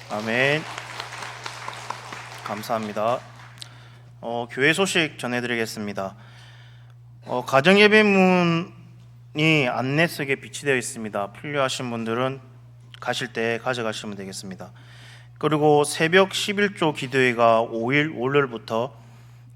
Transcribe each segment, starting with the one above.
아멘. 감사합니다. 교회 소식 전해드리겠습니다. 가정예배문이 안내 속에 비치되어 있습니다. 필요하신 분들은 가실 때 가져가시면 되겠습니다. 그리고 새벽 11조 기도회가 5일 월요일부터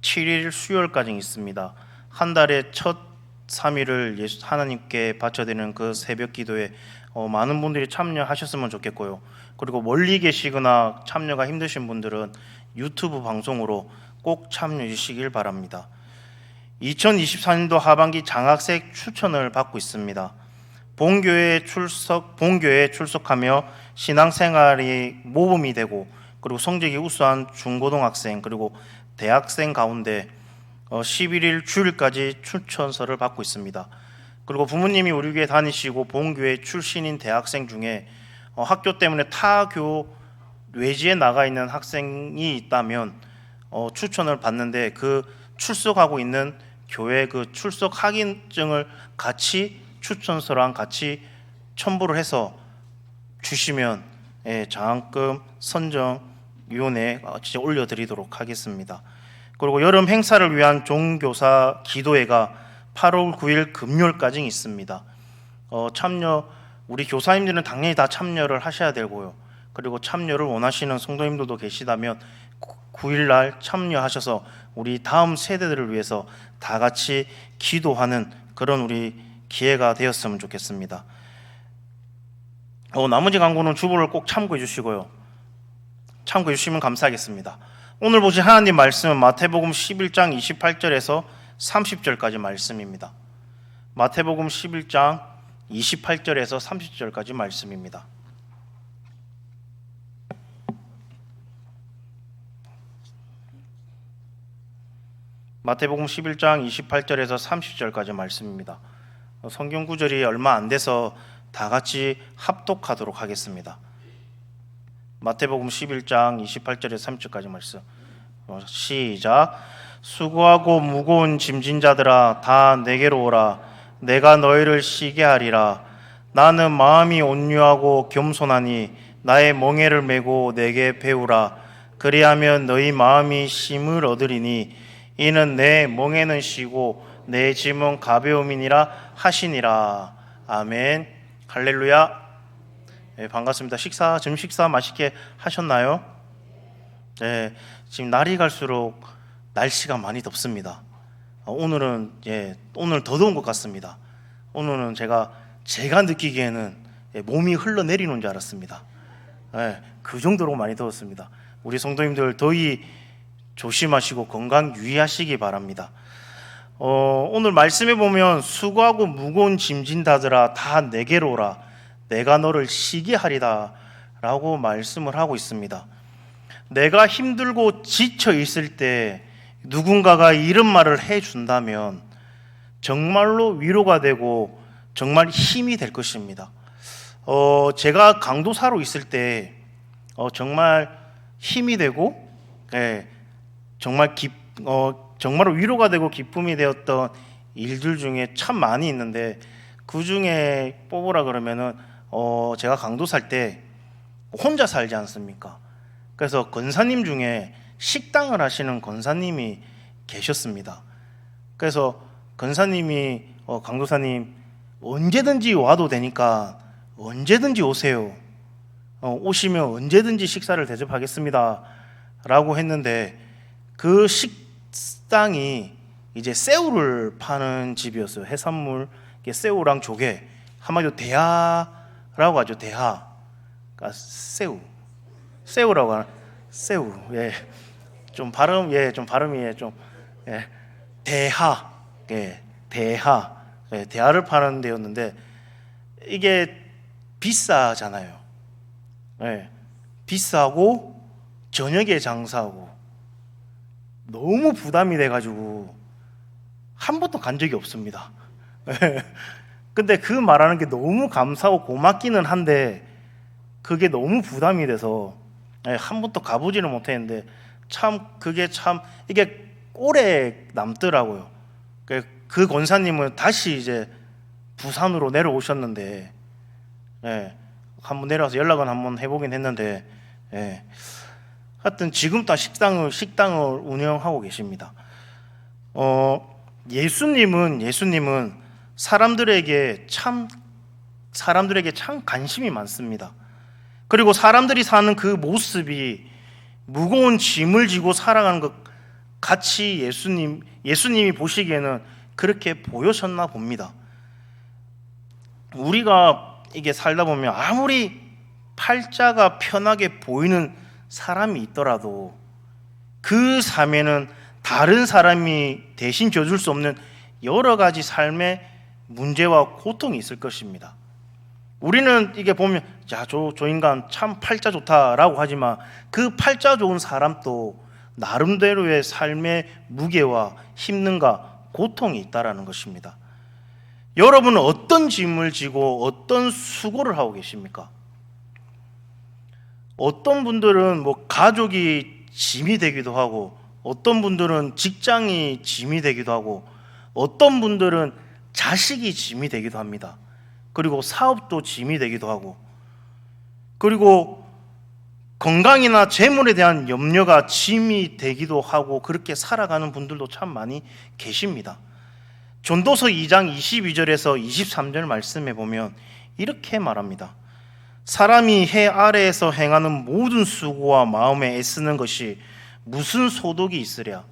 7일 수요일까지 있습니다. 한 달의 첫 3일을 하나님께 바쳐드리는 그 새벽 기도에 많은 분들이 참여하셨으면 좋겠고요. 그리고 멀리 계시거나 참여가 힘드신 분들은 유튜브 방송으로 꼭 참여해 주시길 바랍니다. 2024년도 하반기 장학생 추천을 받고 있습니다. 본교회에 출석하며 신앙생활이 모범이 되고 그리고 성적이 우수한 중고등학생 그리고 대학생 가운데 11일 주일까지 추천서를 받고 있습니다. 그리고 부모님이 우리 교회 다니시고 본교회 출신인 대학생 중에 학교 때문에 타교 외지에 나가 있는 학생이 있다면 추천을 받는데 그 출석하고 있는 교회 그 출석 확인증을 같이 추천서랑 같이 첨부를 해서 주시면 장학금 선정위원회에 올려드리도록 하겠습니다. 그리고 여름 행사를 위한 종교사 기도회가 8월 9일 금요일까지 있습니다. 우리 교사님들은 당연히 다 참여를 하셔야 되고요. 그리고 참여를 원하시는 성도님들도 계시다면 9일날 참여하셔서 우리 다음 세대들을 위해서 다 같이 기도하는 그런 우리 기회가 되었으면 좋겠습니다. 나머지 광고는 주보를 꼭 참고해 주시고요. 참고해 주시면 감사하겠습니다. 오늘 보신 하나님 말씀은 마태복음 11장 28절에서 30절까지 말씀입니다. 마태복음 11장 28절에서 30절까지 말씀입니다. 마태복음 11장 28절에서 30절까지 말씀입니다. 성경 구절이 얼마 안 돼서 다 같이 합독하도록 하겠습니다. 마태복음 11장 28절에서 30절까지 말씀. 시작. 수고하고 무거운 짐진 자들아 다 내게로 오라. 내가 너희를 쉬게 하리라. 나는 마음이 온유하고 겸손하니 나의 멍에를 메고 내게 배우라. 그리하면 너희 마음이 쉼을 얻으리니 이는 내 멍에는 쉬고 내 짐은 가벼움이니라 하시니라. 아멘. 할렐루야. 네, 반갑습니다. 점심 식사 맛있게 하셨나요? 네, 지금 날이 갈수록 날씨가 많이 덥습니다. 오늘 더 더운 것 같습니다. 오늘은 제가 느끼기에는 몸이 흘러내리는 줄 알았습니다. 네, 그 정도로 많이 더웠습니다. 우리 성도님들 더위 조심하시고 건강 유의하시기 바랍니다. 오늘 말씀에 보면 수고하고 무거운 짐진 자들아 다 내게로 오라. 내가 너를 쉬게 하리다 라고 말씀을 하고 있습니다. 내가 힘들고 지쳐 있을 때 누군가가 이런 말을 해준다면 정말로 위로가 되고 정말 힘이 될 것입니다. 제가 강도사로 있을 때 정말 힘이 되고 정말로 위로가 되고 기쁨이 되었던 일들 중에 참 많이 있는데 그 중에 뽑으라 그러면은 제가 강도 살 때 혼자 살지 않습니까? 그래서 권사님 중에 식당을 하시는 권사님이 계셨습니다. 그래서 권사님이 강도사님 언제든지 와도 되니까 언제든지 오세요. 오시면 언제든지 식사를 대접하겠습니다 라고 했는데 그 식당이 이제 새우를 파는 집이었어요. 해산물, 새우랑 조개, 한마디로 대하라고 하죠. 대하, 그러니까 새우라고 하는 새우. 예, 좀 발음이 대하, 대하를 파는 데였는데 이게 비싸잖아요. 비싸고 저녁에 장사하고 너무 부담이 돼가지고 한 번도 간 적이 없습니다. 근데 그 말하는 게 너무 감사하고 고맙기는 한데 그게 너무 부담이 돼서 한 번도 가보지는 못했는데 이게 오래 남더라고요. 그 권사님은 다시 이제 부산으로 내려오셨는데 한번 내려와서 연락은 한번 해보긴 했는데 하여튼 지금 다 식당을 운영하고 계십니다. 예수님은 사람들에게 참 관심이 많습니다. 그리고 사람들이 사는 그 모습이 무거운 짐을 지고 살아가는 것 같이 예수님이 보시기에는 그렇게 보여셨나 봅니다. 우리가 이게 살다 보면 아무리 팔자가 편하게 보이는 사람이 있더라도 그 삶에는 다른 사람이 대신 져줄 수 없는 여러 가지 삶의 문제와 고통이 있을 것입니다. 우리는 이게 보면 저 인간 참 팔자 좋다라고 하지만 그 팔자 좋은 사람도 나름대로의 삶의 무게와 힘듦과 고통이 있다라는 것입니다. 여러분은 어떤 짐을 지고 어떤 수고를 하고 계십니까? 어떤 분들은 가족이 짐이 되기도 하고 어떤 분들은 직장이 짐이 되기도 하고 어떤 분들은 자식이 짐이 되기도 합니다. 그리고 사업도 짐이 되기도 하고 그리고 건강이나 재물에 대한 염려가 짐이 되기도 하고 그렇게 살아가는 분들도 참 많이 계십니다. 전도서 2장 22절에서 23절 말씀에 보면 이렇게 말합니다. 사람이 해 아래에서 행하는 모든 수고와 마음에 애쓰는 것이 무슨 소득이 있으랴.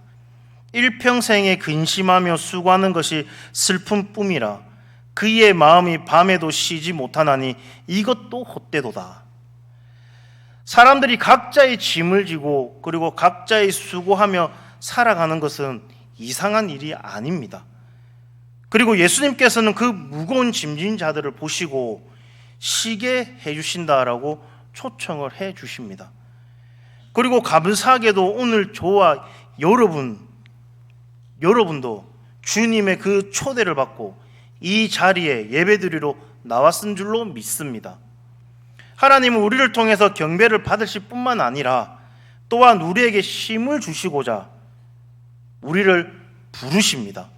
일평생에 근심하며 수고하는 것이 슬픔뿐이라. 그의 마음이 밤에도 쉬지 못하나니 이것도 헛되도다. 사람들이 각자의 짐을 지고 그리고 각자의 수고하며 살아가는 것은 이상한 일이 아닙니다. 그리고 예수님께서는 그 무거운 짐진 자들을 보시고 쉬게 해주신다라고 초청을 해주십니다. 그리고 감사하게도 오늘 저와 여러분 여러분도 주님의 그 초대를 받고 이 자리에 예배드리러 나왔은 줄로 믿습니다. 하나님은 우리를 통해서 경배를 받으실 뿐만 아니라 또한 우리에게 힘을 주시고자 우리를 부르십니다.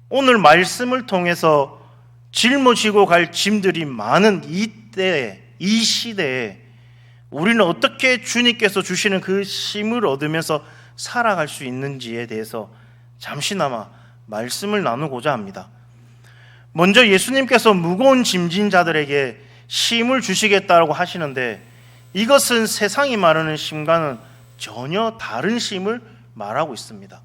오늘 말씀을 통해서 짊어지고 갈 짐들이 많은 이 시대에 우리는 어떻게 주님께서 주시는 그 힘을 얻으면서 살아갈 수 있는지에 대해서 잠시나마 말씀을 나누고자 합니다. 먼저 예수님께서 무거운 짐진 자들에게 힘을 주시겠다고 하시는데 이것은 세상이 말하는 힘과는 전혀 다른 힘을 말하고 있습니다.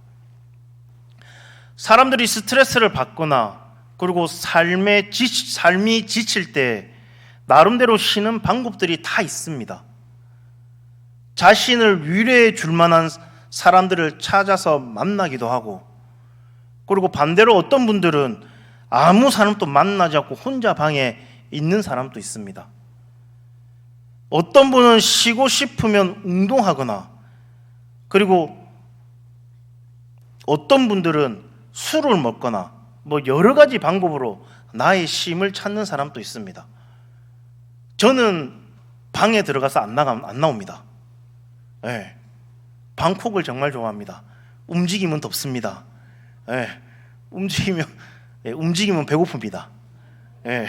사람들이 스트레스를 받거나 그리고 삶이 지칠 때 나름대로 쉬는 방법들이 다 있습니다. 자신을 위로해 줄 만한 사람들을 찾아서 만나기도 하고, 그리고 반대로 어떤 분들은 아무 사람도 만나지 않고 혼자 방에 있는 사람도 있습니다. 어떤 분은 쉬고 싶으면 운동하거나, 그리고 어떤 분들은 술을 먹거나 여러 가지 방법으로 나의 쉼을 찾는 사람도 있습니다. 저는 방에 들어가서 안 나옵니다. 네. 방콕을 정말 좋아합니다. 움직이면 덥습니다. 네. 움직이면 배고픕니다. 네.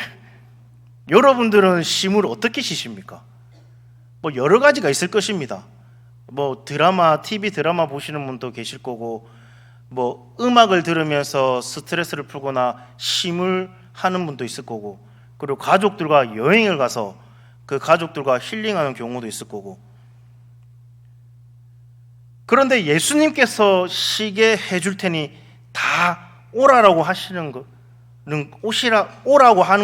여러분들은 쉼을 어떻게 쉬십니까? 여러 가지가 있을 것입니다. TV 드라마 보시는 분도 계실 거고, 음악을 들으면서 스트레스를 풀거나 쉼을 하는 분도 있을 거고, 그리고 가족들과 여행을 가서 그 가족들과 힐링하는 경우도 있을 거고. 그런데 예수님께서 쉬게 해줄 테니 다 오라고 하는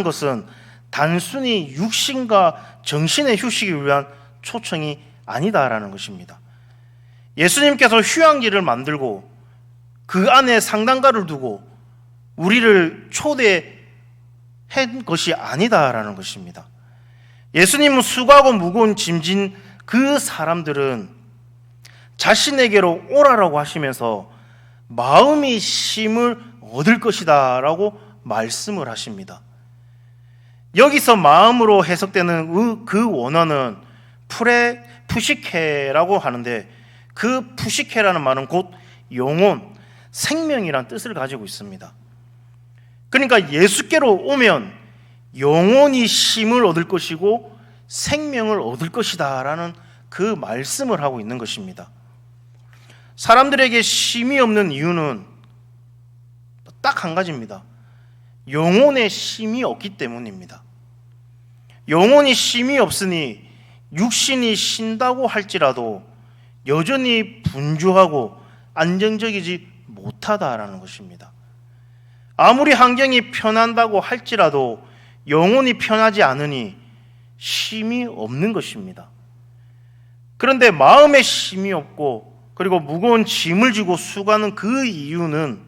것은 단순히 육신과 정신의 휴식을 위한 초청이 아니다라는 것입니다. 예수님께서 휴양지를 만들고 그 안에 상담가를 두고 우리를 초대한 것이 아니다라는 것입니다. 예수님은 수고하고 무거운 짐진 그 사람들은 자신에게로 오라라고 하시면서 마음이 쉼을 얻을 것이다 라고 말씀을 하십니다. 여기서 마음으로 해석되는 그 원어는 푸시케라고 하는데, 그 푸시케라는 말은 곧 영혼, 생명이란 뜻을 가지고 있습니다. 그러니까 예수께로 오면 영혼이 쉼을 얻을 것이고 생명을 얻을 것이다 라는 그 말씀을 하고 있는 것입니다. 사람들에게 쉼이 없는 이유는 딱 한 가지입니다. 영혼의 쉼이 없기 때문입니다. 영혼이 쉼이 없으니 육신이 쉰다고 할지라도 여전히 분주하고 안정적이지 못하다라는 것입니다. 아무리 환경이 편한다고 할지라도 영혼이 편하지 않으니 쉼이 없는 것입니다. 그런데 마음에 쉼이 없고 그리고 무거운 짐을 지고 수고하는 그 이유는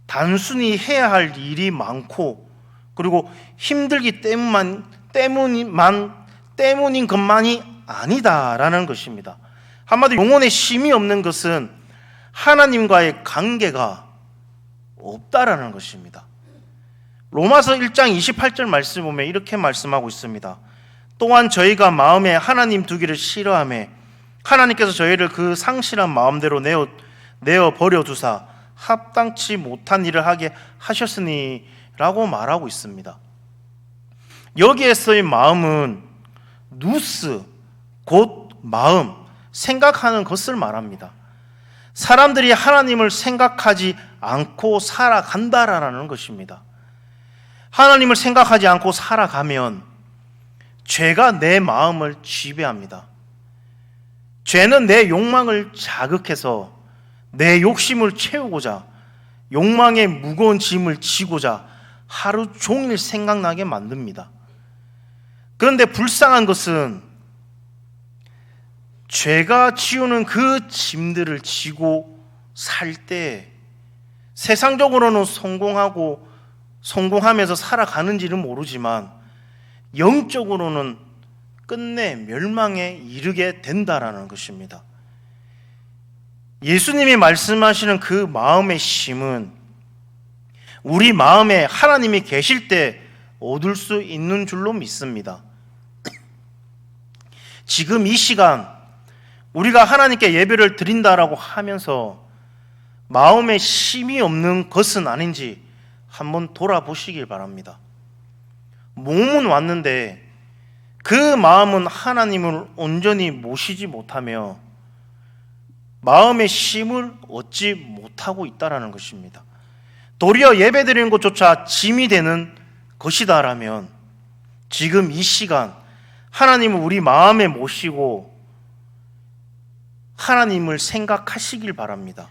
단순히 해야 할 일이 많고 그리고 힘들기 때문인 것만이 아니다라는 것입니다. 한마디로 영혼에 쉼이 없는 것은 하나님과의 관계가 없다라는 것입니다. 로마서 1장 28절 말씀 보면 이렇게 말씀하고 있습니다. 또한 저희가 마음에 하나님 두기를 싫어하며 하나님께서 저희를 그 상실한 마음대로 내어 버려 두사 합당치 못한 일을 하게 하셨으니 라고 말하고 있습니다. 여기에서의 마음은 누스, 곧 마음, 생각하는 것을 말합니다. 사람들이 하나님을 생각하지 않고 살아간다라는 것입니다. 하나님을 생각하지 않고 살아가면 죄가 내 마음을 지배합니다. 죄는 내 욕망을 자극해서 내 욕심을 채우고자 욕망의 무거운 짐을 지고자 하루 종일 생각나게 만듭니다. 그런데 불쌍한 것은 죄가 지우는 그 짐들을 지고 살 때 세상적으로는 성공하면서 살아가는지는 모르지만 영적으로는 끝내 멸망에 이르게 된다라는 것입니다. 예수님이 말씀하시는 그 마음의 쉼은 우리 마음에 하나님이 계실 때 얻을 수 있는 줄로 믿습니다. 지금 이 시간 우리가 하나님께 예배를 드린다라고 하면서 마음에 쉼이 없는 것은 아닌지 한번 돌아보시길 바랍니다. 몸은 왔는데 그 마음은 하나님을 온전히 모시지 못하며 마음의 쉼을 얻지 못하고 있다는 것입니다. 도리어 예배드리는 것조차 짐이 되는 것이다라면 지금 이 시간 하나님을 우리 마음에 모시고 하나님을 생각하시길 바랍니다.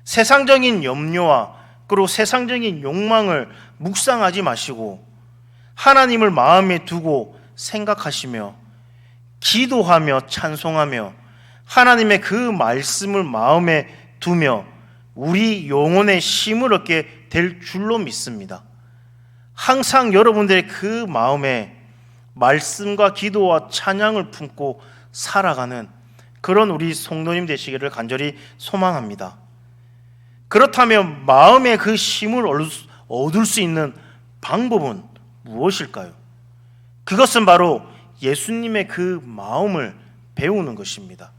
세상적인 염려와 그리고 세상적인 욕망을 묵상하지 마시고 하나님을 마음에 두고 생각하시며 기도하며 찬송하며 하나님의 그 말씀을 마음에 두며 우리 영혼의 쉼을 얻게 될 줄로 믿습니다. 항상 여러분들의 그 마음에 말씀과 기도와 찬양을 품고 살아가는 그런 우리 성도님 되시기를 간절히 소망합니다. 그렇다면 마음의 그 쉼을 얻을 수 있는 방법은 무엇일까요? 그것은 바로 예수님의 그 마음을 배우는 것입니다.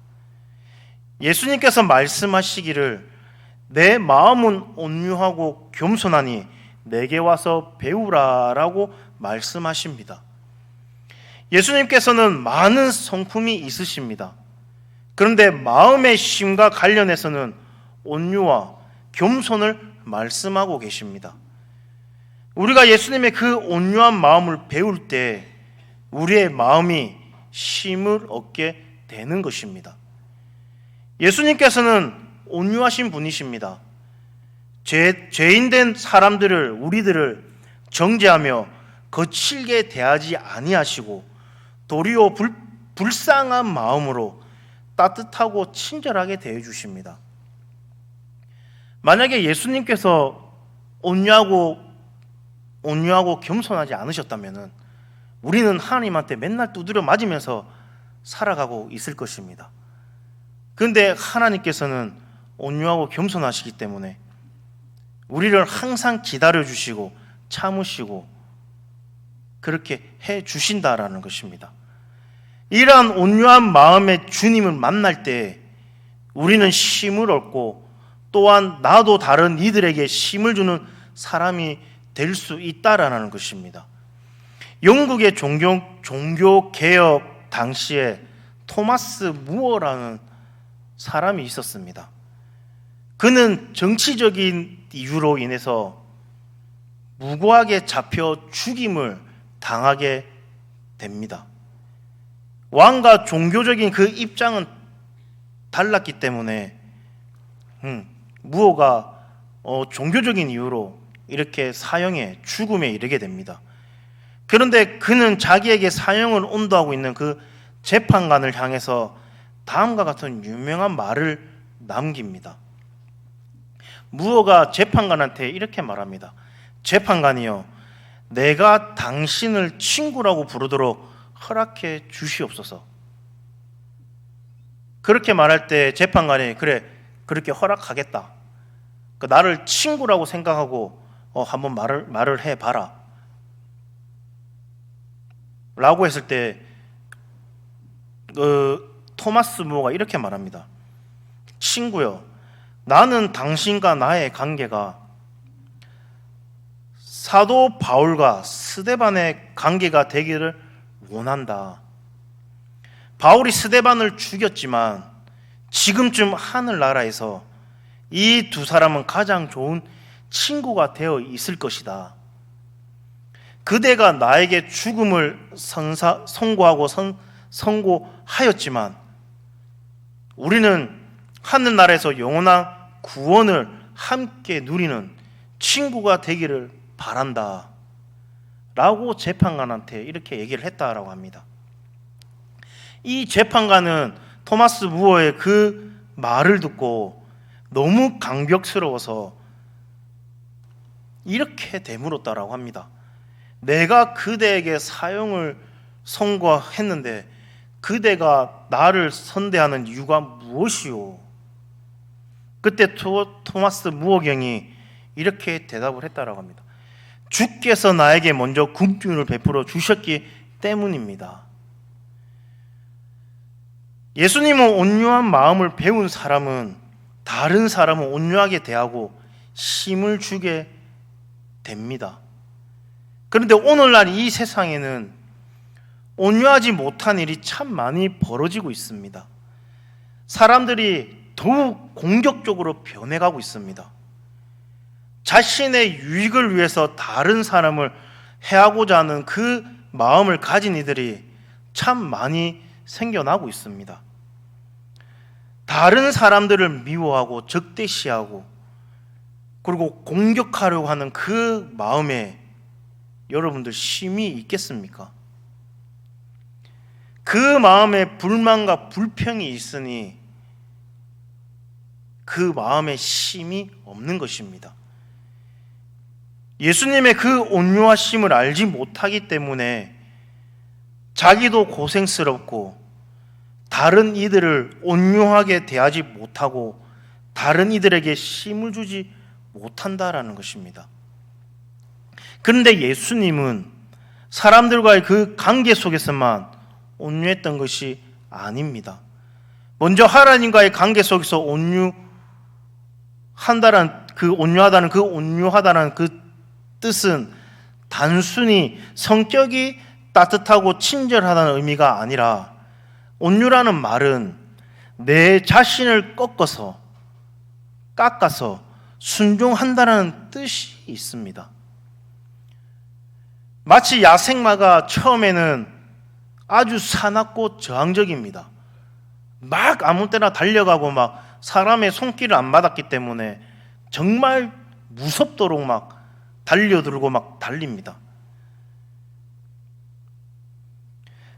예수님께서 말씀하시기를 내 마음은 온유하고 겸손하니 내게 와서 배우라라고 말씀하십니다. 예수님께서는 많은 성품이 있으십니다. 그런데 마음의 쉼과 관련해서는 온유와 겸손을 말씀하고 계십니다. 우리가 예수님의 그 온유한 마음을 배울 때 우리의 마음이 쉼을 얻게 되는 것입니다. 예수님께서는 온유하신 분이십니다. 죄인된 사람들을 우리들을 정죄하며 거칠게 대하지 아니하시고 도리어 불쌍한 마음으로 따뜻하고 친절하게 대해 주십니다. 만약에 예수님께서 온유하고 겸손하지 않으셨다면 우리는 하나님한테 맨날 두드려 맞으면서 살아가고 있을 것입니다. 그런데 하나님께서는 온유하고 겸손하시기 때문에 우리를 항상 기다려주시고 참으시고 그렇게 해주신다라는 것입니다. 이러한 온유한 마음의 주님을 만날 때 우리는 쉼을 얻고 또한 나도 다른 이들에게 쉼을 주는 사람이 될 수 있다라는 것입니다. 영국의 종교개혁 당시에 토마스 무어라는 사람이 있었습니다. 그는 정치적인 이유로 인해서 무고하게 잡혀 죽임을 당하게 됩니다. 왕과 종교적인 그 입장은 달랐기 때문에 무어가 종교적인 이유로 이렇게 사형에 죽음에 이르게 됩니다. 그런데 그는 자기에게 사형을 온도하고 있는 그 재판관을 향해서 다음과 같은 유명한 말을 남깁니다. 무어가 재판관한테 이렇게 말합니다. 재판관이여, 내가 당신을 친구라고 부르도록 허락해 주시옵소서. 그렇게 말할 때 재판관이 그래, 그렇게 허락하겠다. 나를 친구라고 생각하고 한번 말을 해봐라 라고 했을 때 토마스 무어가 이렇게 말합니다. 친구여, 나는 당신과 나의 관계가 사도 바울과 스데반의 관계가 되기를 원한다. 바울이 스데반을 죽였지만 지금쯤 하늘나라에서 이 두 사람은 가장 좋은 친구가 되어 있을 것이다. 그대가 나에게 죽음을 선고하였지만 우리는 하늘나라에서 영원한 구원을 함께 누리는 친구가 되기를 바란다 라고 재판관한테 이렇게 얘기를 했다라고 합니다. 이 재판관은 토마스 무어의 그 말을 듣고 너무 강벽스러워서 이렇게 되물었다라고 합니다. 내가 그대에게 사형을 선고했는데 그대가 나를 선대하는 이유가 무엇이오? 그때 토마스 무호경이 이렇게 대답을 했다라고 합니다. 주께서 나에게 먼저 긍휼을 베풀어 주셨기 때문입니다. 예수님은 온유한 마음을 배운 사람은 다른 사람을 온유하게 대하고 힘을 주게 됩니다. 그런데 오늘날 이 세상에는 온유하지 못한 일이 참 많이 벌어지고 있습니다. 사람들이 더욱 공격적으로 변해가고 있습니다. 자신의 유익을 위해서 다른 사람을 해하고자 하는 그 마음을 가진 이들이 참 많이 생겨나고 있습니다. 다른 사람들을 미워하고 적대시하고 그리고 공격하려고 하는 그 마음에 여러분들 힘이 있겠습니까? 그 마음에 불만과 불평이 있으니 그 마음에 힘이 없는 것입니다. 예수님의 그 온유하심을 알지 못하기 때문에 자기도 고생스럽고 다른 이들을 온유하게 대하지 못하고 다른 이들에게 힘을 주지 못한다라는 것입니다. 그런데 예수님은 사람들과의 그 관계 속에서만 온유했던 것이 아닙니다. 먼저 하나님과의 관계 속에서 온유하다는 그 뜻은 단순히 성격이 따뜻하고 친절하다는 의미가 아니라 온유라는 말은 내 자신을 깎아서 순종한다는 뜻이 있습니다. 마치 야생마가 처음에는 아주 사납고 저항적입니다. 막 아무 때나 달려가고 막 사람의 손길을 안 받았기 때문에 정말 무섭도록 막 달려들고 막 달립니다.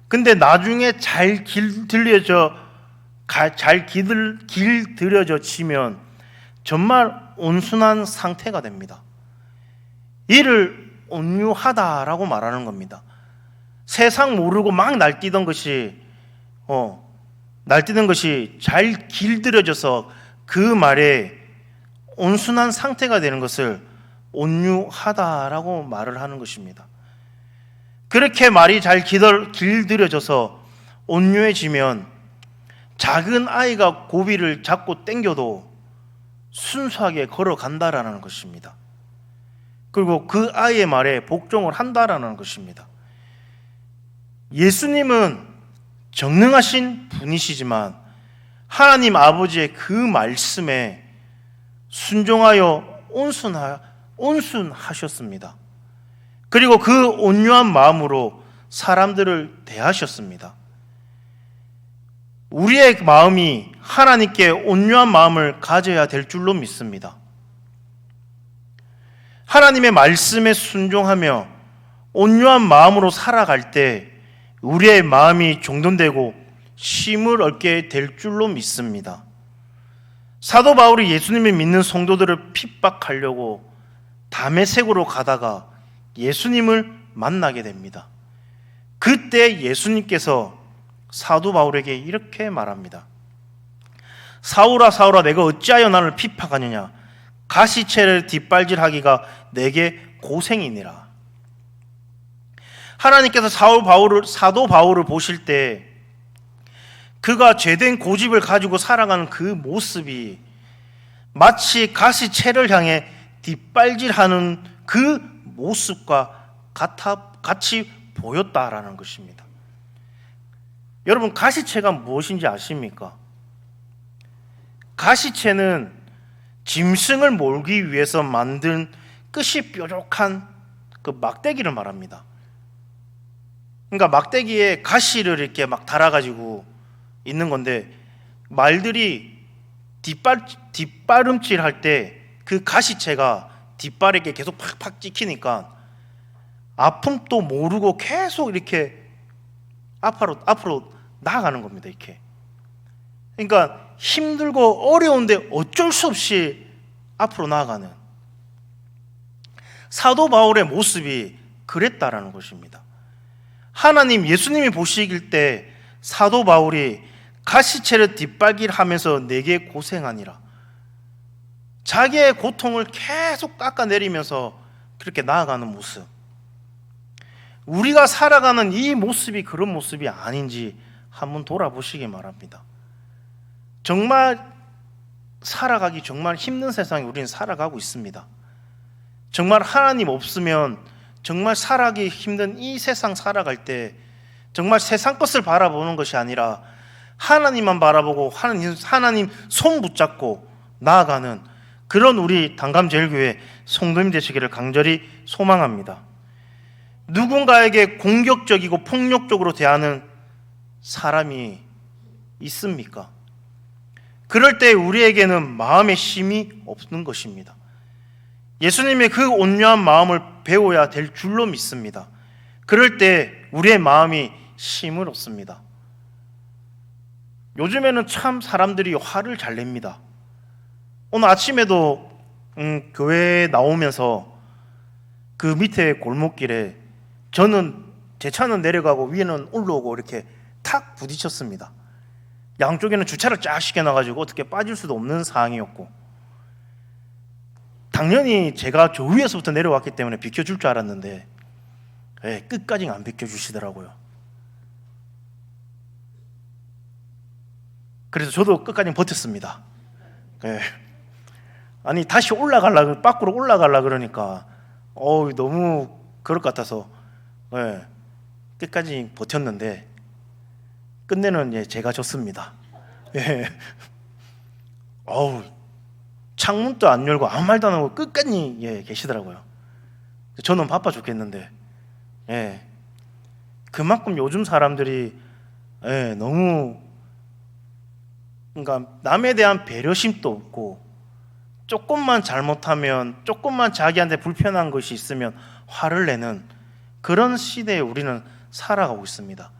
근데 나중에 잘 길들여지면 정말 온순한 상태가 됩니다. 이를 온유하다라고 말하는 겁니다. 세상 모르고 막 날뛰던 것이 잘 길들여져서 그 말에 온순한 상태가 되는 것을 온유하다라고 말을 하는 것입니다. 그렇게 말이 잘 길들여져서 온유해지면 작은 아이가 고비를 잡고 당겨도 순수하게 걸어간다라는 것입니다. 그리고 그 아이의 말에 복종을 한다라는 것입니다. 예수님은 전능하신 분이시지만 하나님 아버지의 그 말씀에 순종하여 온순하셨습니다. 그리고 그 온유한 마음으로 사람들을 대하셨습니다. 우리의 마음이 하나님께 온유한 마음을 가져야 될 줄로 믿습니다. 하나님의 말씀에 순종하며 온유한 마음으로 살아갈 때 우리의 마음이 정돈되고 쉼을 얻게 될 줄로 믿습니다. 사도 바울이 예수님을 믿는 성도들을 핍박하려고 다메섹으로 가다가 예수님을 만나게 됩니다. 그때 예수님께서 사도 바울에게 이렇게 말합니다. 사울아 사울아 내가 어찌하여 나를 핍박하느냐 가시채를 뒷발질하기가 내게 고생이니라. 하나님께서 사도 바울을 보실 때 그가 죄된 고집을 가지고 살아가는 그 모습이 마치 가시채를 향해 뒷발질하는 그 모습과 같이 보였다라는 것입니다. 여러분 가시채가 무엇인지 아십니까? 가시채는 짐승을 몰기 위해서 만든 끝이 뾰족한 그 막대기를 말합니다. 그러니까 막대기에 가시를 이렇게 막 달아가지고 있는 건데 말들이 뒷발음질 할 때 그 가시채가 뒷발에 계속 팍팍 찍히니까 아픔도 모르고 계속 이렇게 앞으로 나아가는 겁니다. 이렇게. 그러니까 힘들고 어려운데 어쩔 수 없이 앞으로 나아가는 사도 바울의 모습이 그랬다라는 것입니다. 하나님 예수님이 보시길 때 사도 바울이 가시채를 뒷발질하면서 내게 고생하니라. 자기의 고통을 계속 깎아내리면서 그렇게 나아가는 모습, 우리가 살아가는 이 모습이 그런 모습이 아닌지 한번 돌아보시기 바랍니다. 정말 살아가기 정말 힘든 세상에 우리는 살아가고 있습니다. 정말 하나님 없으면 정말 살아가기 힘든 이 세상 살아갈 때 정말 세상 것을 바라보는 것이 아니라 하나님만 바라보고 하나님 손 붙잡고 나아가는 그런 우리 단감제일교회 성도님 되시기를 간절히 소망합니다. 누군가에게 공격적이고 폭력적으로 대하는 사람이 있습니까? 그럴 때 우리에게는 마음의 힘이 없는 것입니다. 예수님의 그 온유한 마음을 배워야 될 줄로 믿습니다. 그럴 때 우리의 마음이 힘을 얻습니다. 요즘에는 참 사람들이 화를 잘 냅니다. 오늘 아침에도 교회에 나오면서 그 밑에 골목길에 제 차는 내려가고 위에는 올라오고 이렇게 탁 부딪혔습니다. 양쪽에는 주차를 쫙 시켜놔가지고 어떻게 빠질 수도 없는 상황이었고, 당연히 제가 저 위에서부터 내려왔기 때문에 비켜줄 줄 알았는데 끝까지 안 비켜주시더라고요. 그래서 저도 끝까지 버텼습니다. 아니 다시 밖으로 올라가려고 그러니까 너무 그럴 것 같아서 끝까지 버텼는데 끝내는 제가 졌습니다. 창문도 안 열고 아무 말도 안 하고 끝까지 계시더라고요. 저는 바빠 죽겠는데 그만큼 요즘 사람들이 너무, 그러니까 남에 대한 배려심도 없고, 조금만 잘못하면, 조금만 자기한테 불편한 것이 있으면 화를 내는 그런 시대에 우리는 살아가고 있습니다.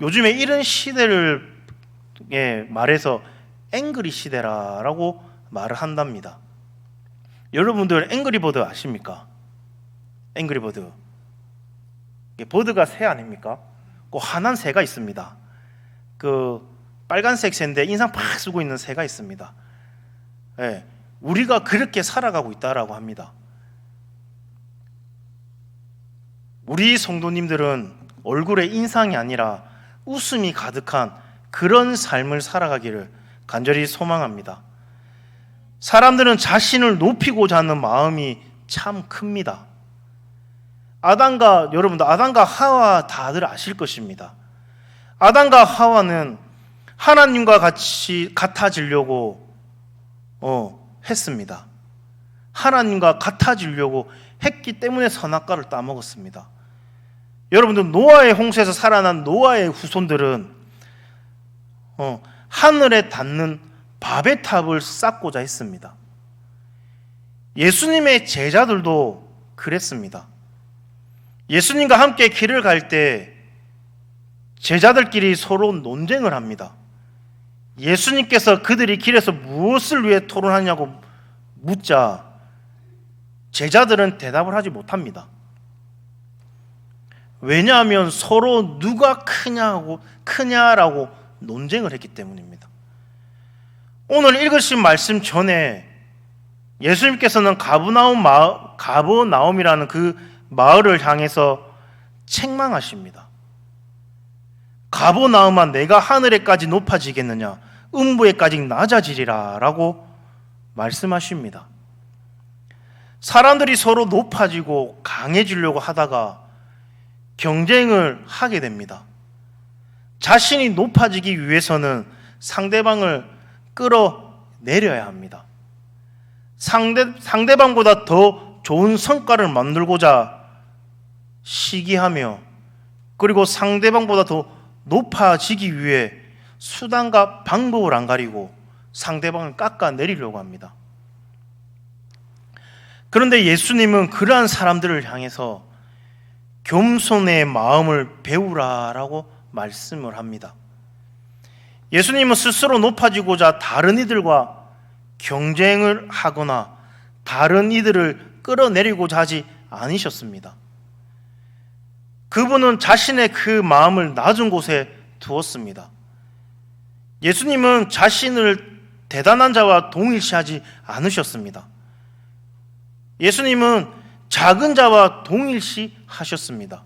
요즘에 이런 시대를 말해서 앵그리 시대라고 말을 한답니다. 여러분들 앵그리버드 아십니까? 앵그리버드, 버드가 새 아닙니까? 그 환한 새가 있습니다. 그 빨간색 새인데 인상 팍 쓰고 있는 새가 있습니다. 우리가 그렇게 살아가고 있다라고 합니다. 우리 성도님들은 얼굴에 인상이 아니라 웃음이 가득한 그런 삶을 살아가기를 간절히 소망합니다. 사람들은 자신을 높이고자 하는 마음이 참 큽니다. 여러분들 아담과 하와 다들 아실 것입니다. 아담과 하와는 하나님과 같이 같아지려고 했습니다. 하나님과 같아지려고 했기 때문에 선악과를 따먹었습니다. 여러분들 노아의 홍수에서 살아난 노아의 후손들은 하늘에 닿는 바벨 탑을 쌓고자 했습니다. 예수님의 제자들도 그랬습니다. 예수님과 함께 길을 갈 때 제자들끼리 서로 논쟁을 합니다. 예수님께서 그들이 길에서 무엇을 위해 토론하냐고 묻자 제자들은 대답을 하지 못합니다. 왜냐하면 서로 누가 크냐라고 논쟁을 했기 때문입니다. 오늘 읽으신 말씀 전에 예수님께서는 가버나움이라는 그 마을을 향해서 책망하십니다. 가버나움아, 내가 하늘에까지 높아지겠느냐, 음부에까지 낮아지리라 라고 말씀하십니다. 사람들이 서로 높아지고 강해지려고 하다가 경쟁을 하게 됩니다. 자신이 높아지기 위해서는 상대방을 끌어내려야 합니다. 상대방보다 더 좋은 성과를 만들고자 시기하며, 그리고 상대방보다 더 높아지기 위해 수단과 방법을 안 가리고 상대방을 깎아내리려고 합니다. 그런데 예수님은 그러한 사람들을 향해서 겸손의 마음을 배우라라고 말씀을 합니다. 예수님은 스스로 높아지고자 다른 이들과 경쟁을 하거나 다른 이들을 끌어내리고자 하지 않으셨습니다. 그분은 자신의 그 마음을 낮은 곳에 두었습니다. 예수님은 자신을 대단한 자와 동일시하지 않으셨습니다. 예수님은 작은 자와 동일시하셨습니다.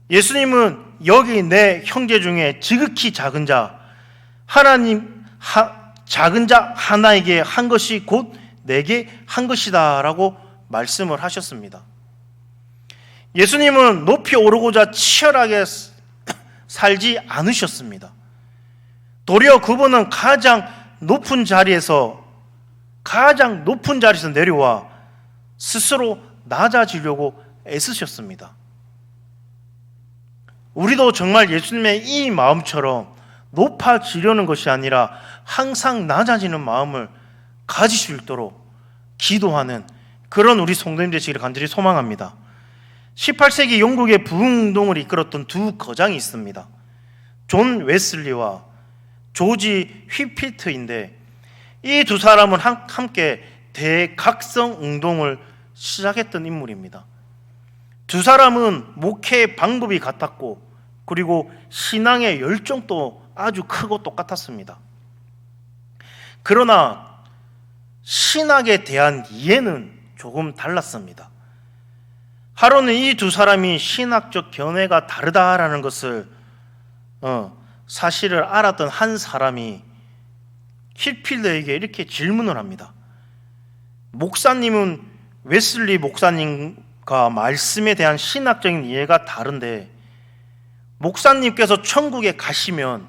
예수님은 여기 내 형제 중에 지극히 작은 자, 작은 자 하나에게 한 것이 곧 내게 한 것이다 라고 말씀을 하셨습니다. 예수님은 높이 오르고자 치열하게 살지 않으셨습니다. 도리어 그분은 가장 높은 자리에서 내려와 스스로 낮아지려고 애쓰셨습니다. 우리도 정말 예수님의 이 마음처럼 높아지려는 것이 아니라 항상 낮아지는 마음을 가질 수 있도록 기도하는 그런 우리 성도님 되시기를 간절히 소망합니다. 18세기 영국의 부흥운동을 이끌었던 두 거장이 있습니다. 존 웨슬리와 조지 휘필트인데 이 두 사람은 함께 대각성 운동을 시작했던 인물입니다. 두 사람은 목회의 방법이 같았고 그리고 신앙의 열정도 아주 크고 똑같았습니다. 그러나 신학에 대한 이해는 조금 달랐습니다. 하루는 이 두 사람이 신학적 견해가 다르다라는 것을 사실을 알았던 한 사람이 힐필러에게 이렇게 질문을 합니다. 목사님은 웨슬리 목사님과 말씀에 대한 신학적인 이해가 다른데 목사님께서 천국에 가시면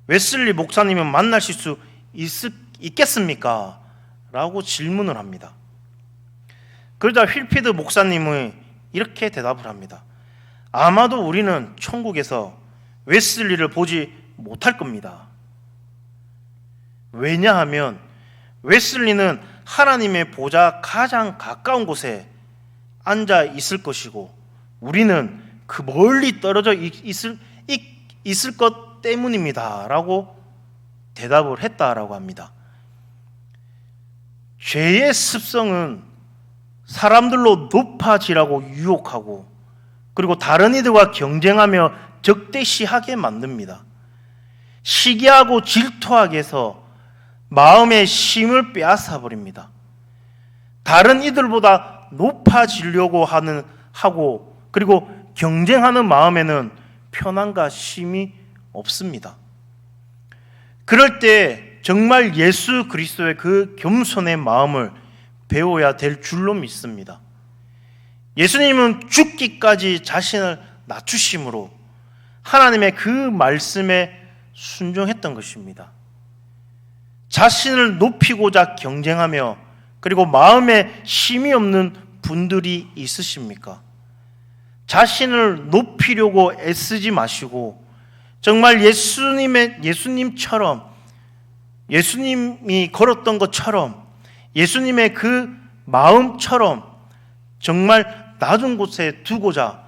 웨슬리 목사님은 만나실 수 있겠습니까? 라고 질문을 합니다. 그러자 휠피드 목사님은 이렇게 대답을 합니다. 아마도 우리는 천국에서 웨슬리를 보지 못할 겁니다. 왜냐하면 웨슬리는 하나님의 보좌 가장 가까운 곳에 앉아 있을 것이고 우리는 그 멀리 떨어져 있을 것 때문입니다 라고 대답을 했다라고 합니다. 죄의 습성은 사람들로 높아지라고 유혹하고 그리고 다른 이들과 경쟁하며 적대시하게 만듭니다. 시기하고 질투하게 해서 마음의 힘을 빼앗아 버립니다. 다른 이들보다 높아지려고 하고 그리고 경쟁하는 마음에는 편안과 쉼이 없습니다. 그럴 때 정말 예수 그리스도의 그 겸손의 마음을 배워야 될 줄로 믿습니다. 예수님은 죽기까지 자신을 낮추심으로 하나님의 그 말씀에 순종했던 것입니다. 자신을 높이고자 경쟁하며 그리고 마음에 힘이 없는 분들이 있으십니까? 자신을 높이려고 애쓰지 마시고 정말 예수님처럼 예수님이 걸었던 것처럼 예수님의 그 마음처럼 정말 낮은 곳에 두고자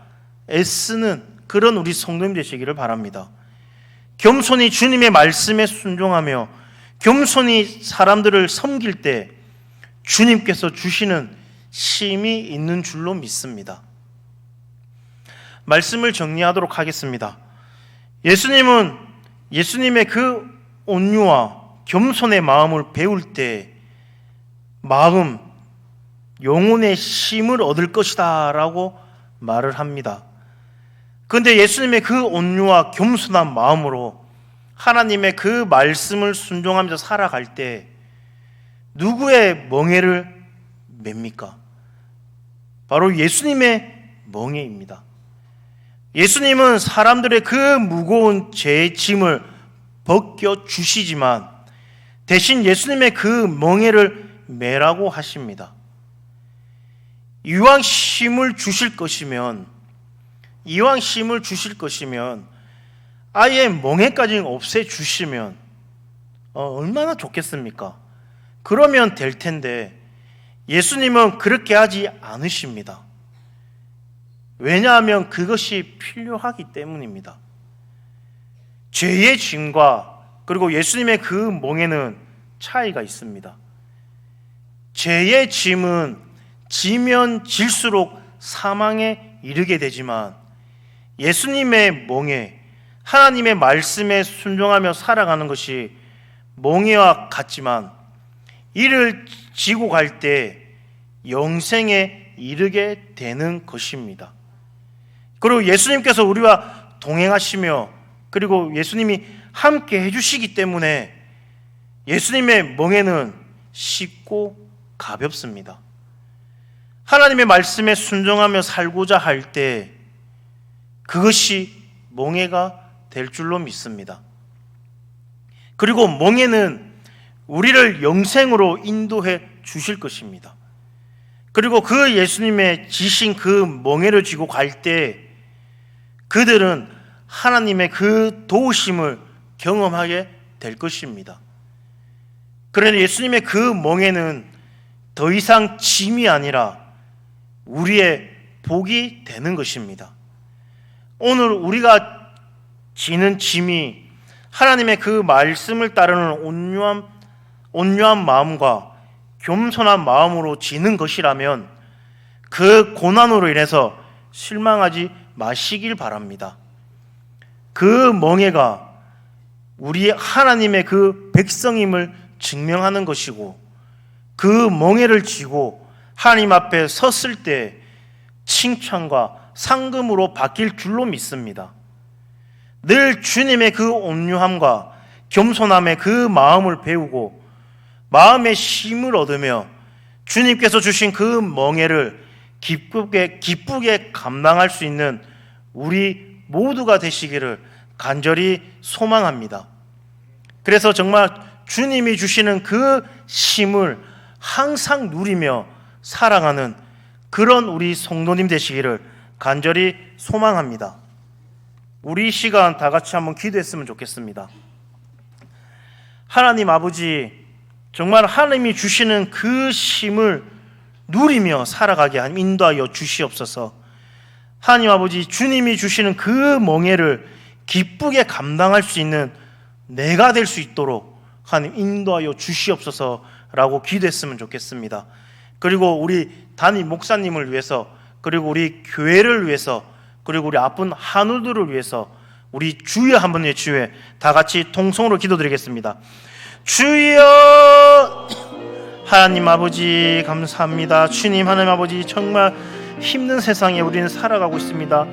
애쓰는 그런 우리 성도님 되시기를 바랍니다. 겸손히 주님의 말씀에 순종하며 겸손히 사람들을 섬길 때 주님께서 주시는 쉼이 있는 줄로 믿습니다. 말씀을 정리하도록 하겠습니다. 예수님은 예수님의 그 온유와 겸손의 마음을 배울 때 영혼의 쉼을 얻을 것이다 라고 말을 합니다. 그런데 예수님의 그 온유와 겸손한 마음으로 하나님의 그 말씀을 순종하면서 살아갈 때 누구의 멍에를 맵니까? 바로 예수님의 멍에입니다. 예수님은 사람들의 그 무거운 죄의 짐을 벗겨주시지만 대신 예수님의 그 멍에를 매라고 하십니다. 이왕 쉼을 주실 것이면 아예 멍에까지 없애주시면 얼마나 좋겠습니까? 그러면 될 텐데 예수님은 그렇게 하지 않으십니다. 왜냐하면 그것이 필요하기 때문입니다. 죄의 짐과 그리고 예수님의 그 멍에는 차이가 있습니다. 죄의 짐은 지면 질수록 사망에 이르게 되지만 예수님의 멍에 하나님의 말씀에 순종하며 살아가는 것이 멍에와 같지만 이를 지고 갈 때 영생에 이르게 되는 것입니다. 그리고 예수님께서 우리와 동행하시며 그리고 예수님이 함께 해주시기 때문에 예수님의 멍에는 쉽고 가볍습니다. 하나님의 말씀에 순종하며 살고자 할 때 그것이 멍에가 될 줄로 믿습니다. 그리고 멍에는 우리를 영생으로 인도해 주실 것입니다. 그리고 그 예수님의 지신 그 멍에를 쥐고 갈 때 그들은 하나님의 그 도우심을 경험하게 될 것입니다. 그러나 예수님의 그 멍에는 더 이상 짐이 아니라 우리의 복이 되는 것입니다. 오늘 우리가 지는 짐이 하나님의 그 말씀을 따르는 온유한 마음과 겸손한 마음으로 지는 것이라면 그 고난으로 인해서 실망하지 마시길 바랍니다. 그 멍에가 우리 하나님의 그 백성임을 증명하는 것이고 그 멍에를 쥐고 하나님 앞에 섰을 때 칭찬과 상금으로 바뀔 줄로 믿습니다. 늘 주님의 그 온유함과 겸손함의 그 마음을 배우고 마음의 힘을 얻으며 주님께서 주신 그 멍에를 기쁘게 감당할 수 있는 우리 모두가 되시기를 간절히 소망합니다. 그래서 정말 주님이 주시는 그 힘을 항상 누리며 살아가는 그런 우리 성도님 되시기를 간절히 소망합니다. 우리 이 시간 다 같이 한번 기도했으면 좋겠습니다. 하나님 아버지, 정말 하나님이 주시는 그 힘을 누리며 살아가게 하나님 인도하여 주시옵소서. 하나님 아버지, 주님이 주시는 그 멍에를 기쁘게 감당할 수 있는 내가 될 수 있도록 하나님 인도하여 주시옵소서라고 기도했으면 좋겠습니다. 그리고 우리 담임 목사님을 위해서, 그리고 우리 교회를 위해서, 그리고 우리 아픈 한우들을 위해서 우리 주여 한번 외치며 다 같이 통성으로 기도드리겠습니다. 주여! 하나님 아버지 감사합니다. 주님 하나님 아버지, 정말 힘든 세상에 우리는 살아가고 있습니다.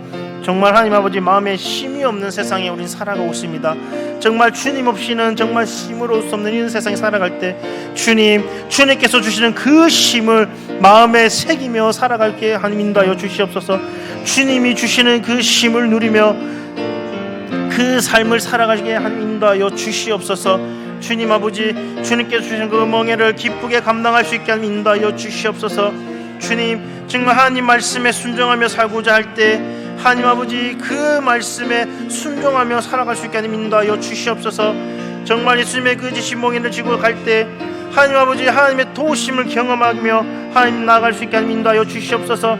정말 하나님 아버지, 마음에 힘이 없는 세상에 우리는 살아가고 있습니다. 정말 주님 없이는 정말 힘으로 수 없는 이런 세상에 살아갈 때 주님께서 주시는 그 힘을 마음에 새기며 살아갈게 하나님 인도하여 주시옵소서. 주님이 주시는 그 힘을 누리며 그 삶을 살아가게 하나님 인도하여 주시옵소서. 주님 아버지, 주님께서 주신 그 멍에를 기쁘게 감당할 수 있게 하나님 인도하여 주시옵소서. 주님, 정말 하나님 말씀에 순종하며 살고자 할 때 하나님 아버지, 그 말씀에 순종하며 살아갈 수 있게 하나님 인도하여 주시옵소서. 정말 예수님의 그 지신 멍에를 지고 갈 때 하나님 아버지, 하나님의 도우심을 경험하며 하나님 나아갈 수 있게 하나님 인도하여 주시옵소서.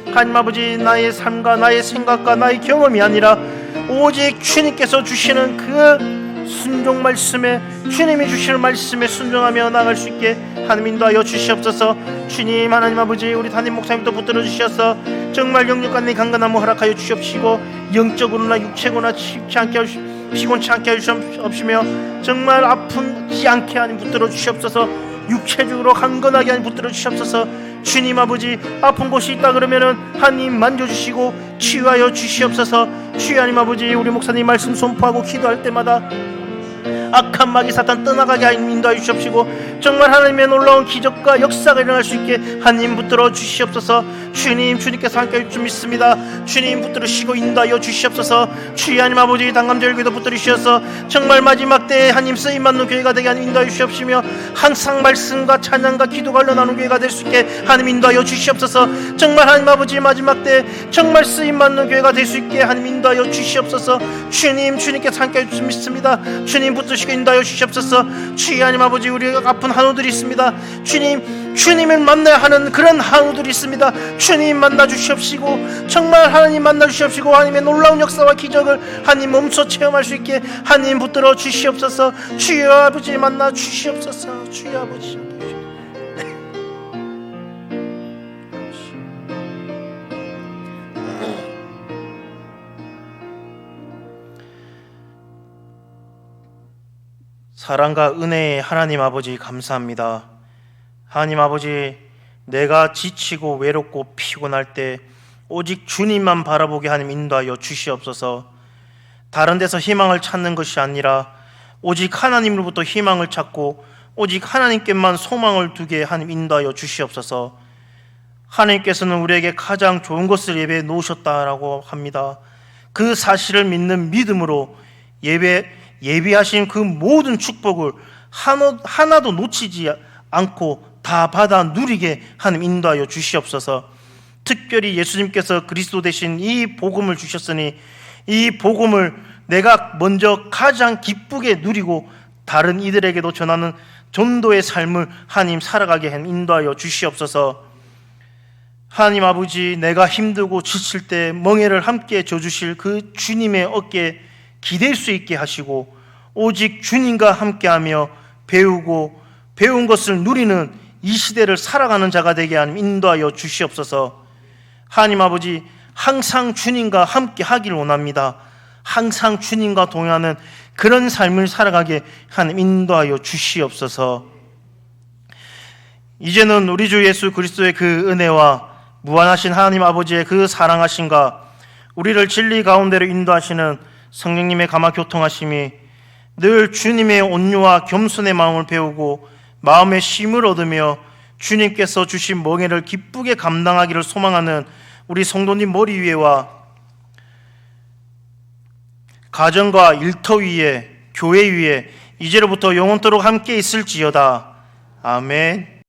하나님 아버지, 나의 삶과 나의 생각과 나의 경험이 아니라 오직 주님께서 주시는 그 순종 말씀에, 주님이 주시는 말씀에 순종하며 나아갈 수 있게 하나님 인도하여 주시옵소서. 주님 하나님 아버지, 우리 담임 목사님도 붙들어 주셔서 정말 영육간의 강건함을 허락하여 주시옵시고 영적으로나 육체고나 피곤치 않게 하시옵시며 정말 아프지 않게 하나님 붙들어 주시옵소서. 육체적으로 강건하게 하나님 붙들어 주시옵소서. 주님 아버지, 아픈 곳이 있다 그러면은 하나님 만져주시고 치유하여 주시옵소서. 주여 하나님 아버지, 우리 목사님 말씀 선포하고 기도할 때마다 악한 마귀 사탄 떠나가게 하나님 인도하여 주시옵시고 정말 하나님의 놀라운 기적과 역사가 일어날 수 있게 하나님 붙들어 주시옵소서. 주님께서 함께할 줄 믿습니다. 주님 붙들으시고 인도하여 주시옵소서. 주여 하나님 아버지, 당감절교도 붙들으셔서 정말 마지막 때에 하나님 쓰임받는 교회가 되게 하나님 인도하여 주시옵시며 항상 말씀과 찬양과 기도가 흘러나오는 교회가 될 수 있게 하나님 인도하여 주시옵소서. 정말 하나님 아버지, 마지막 때 정말 쓰임받는 교회가 될 수 있게 하나님 인도하여 주시옵소서. 주님께서 함께할 줄 믿습니다. 주님 붙드시고 인도하여 주시옵소서. 주여 하나님 아버지, 우리가 아픈 한우들이 있습니다. 주님을 만나야 하는 그런 한우들이 있습니다. 주님 만나 주시옵시고 정말 하나님 만나 주시옵시고 하나님의 놀라운 역사와 기적을 하나님 몸소 체험할 수 있게 하나님 붙들어 주시옵소서. 주여 아버지 만나 주시옵소서. 주여 아버지 사랑과 은혜의 하나님 아버지 감사합니다. 하나님 아버지, 내가 지치고 외롭고 피곤할 때 오직 주님만 바라보게 하나님 인도하여 주시옵소서. 다른 데서 희망을 찾는 것이 아니라 오직 하나님으로부터 희망을 찾고 오직 하나님께만 소망을 두게 하나님 인도하여 주시옵소서. 하나님께서는 우리에게 가장 좋은 것을 예배해 놓으셨다라고 합니다. 그 사실을 믿는 믿음으로 예비하신 그 모든 축복을 하나도 놓치지 않고 다 받아 누리게 하나님 인도하여 주시옵소서. 특별히 예수님께서 그리스도 되신 이 복음을 주셨으니 이 복음을 내가 먼저 가장 기쁘게 누리고 다른 이들에게도 전하는 전도의 삶을 하나님 살아가게 인도하여 주시옵소서. 하나님 아버지, 내가 힘들고 지칠 때 멍에를 함께 져주실 그 주님의 어깨에 기댈 수 있게 하시고 오직 주님과 함께하며 배운 것을 누리는 이 시대를 살아가는 자가 되게 하나님 인도하여 주시옵소서. 하나님 아버지, 항상 주님과 함께 하길 원합니다. 항상 주님과 동행하는 그런 삶을 살아가게 하나님 인도하여 주시옵소서. 이제는 우리 주 예수 그리스도의 그 은혜와 무한하신 하나님 아버지의 그 사랑하심과 우리를 진리 가운데로 인도하시는 성령님의 감화 교통하심이 늘 주님의 온유와 겸손의 마음을 배우고 마음의 쉼을 얻으며 주님께서 주신 멍에를 기쁘게 감당하기를 소망하는 우리 성도님 머리 위에와 가정과 일터 위에 교회 위에 이제로부터 영원토록 함께 있을지어다. 아멘.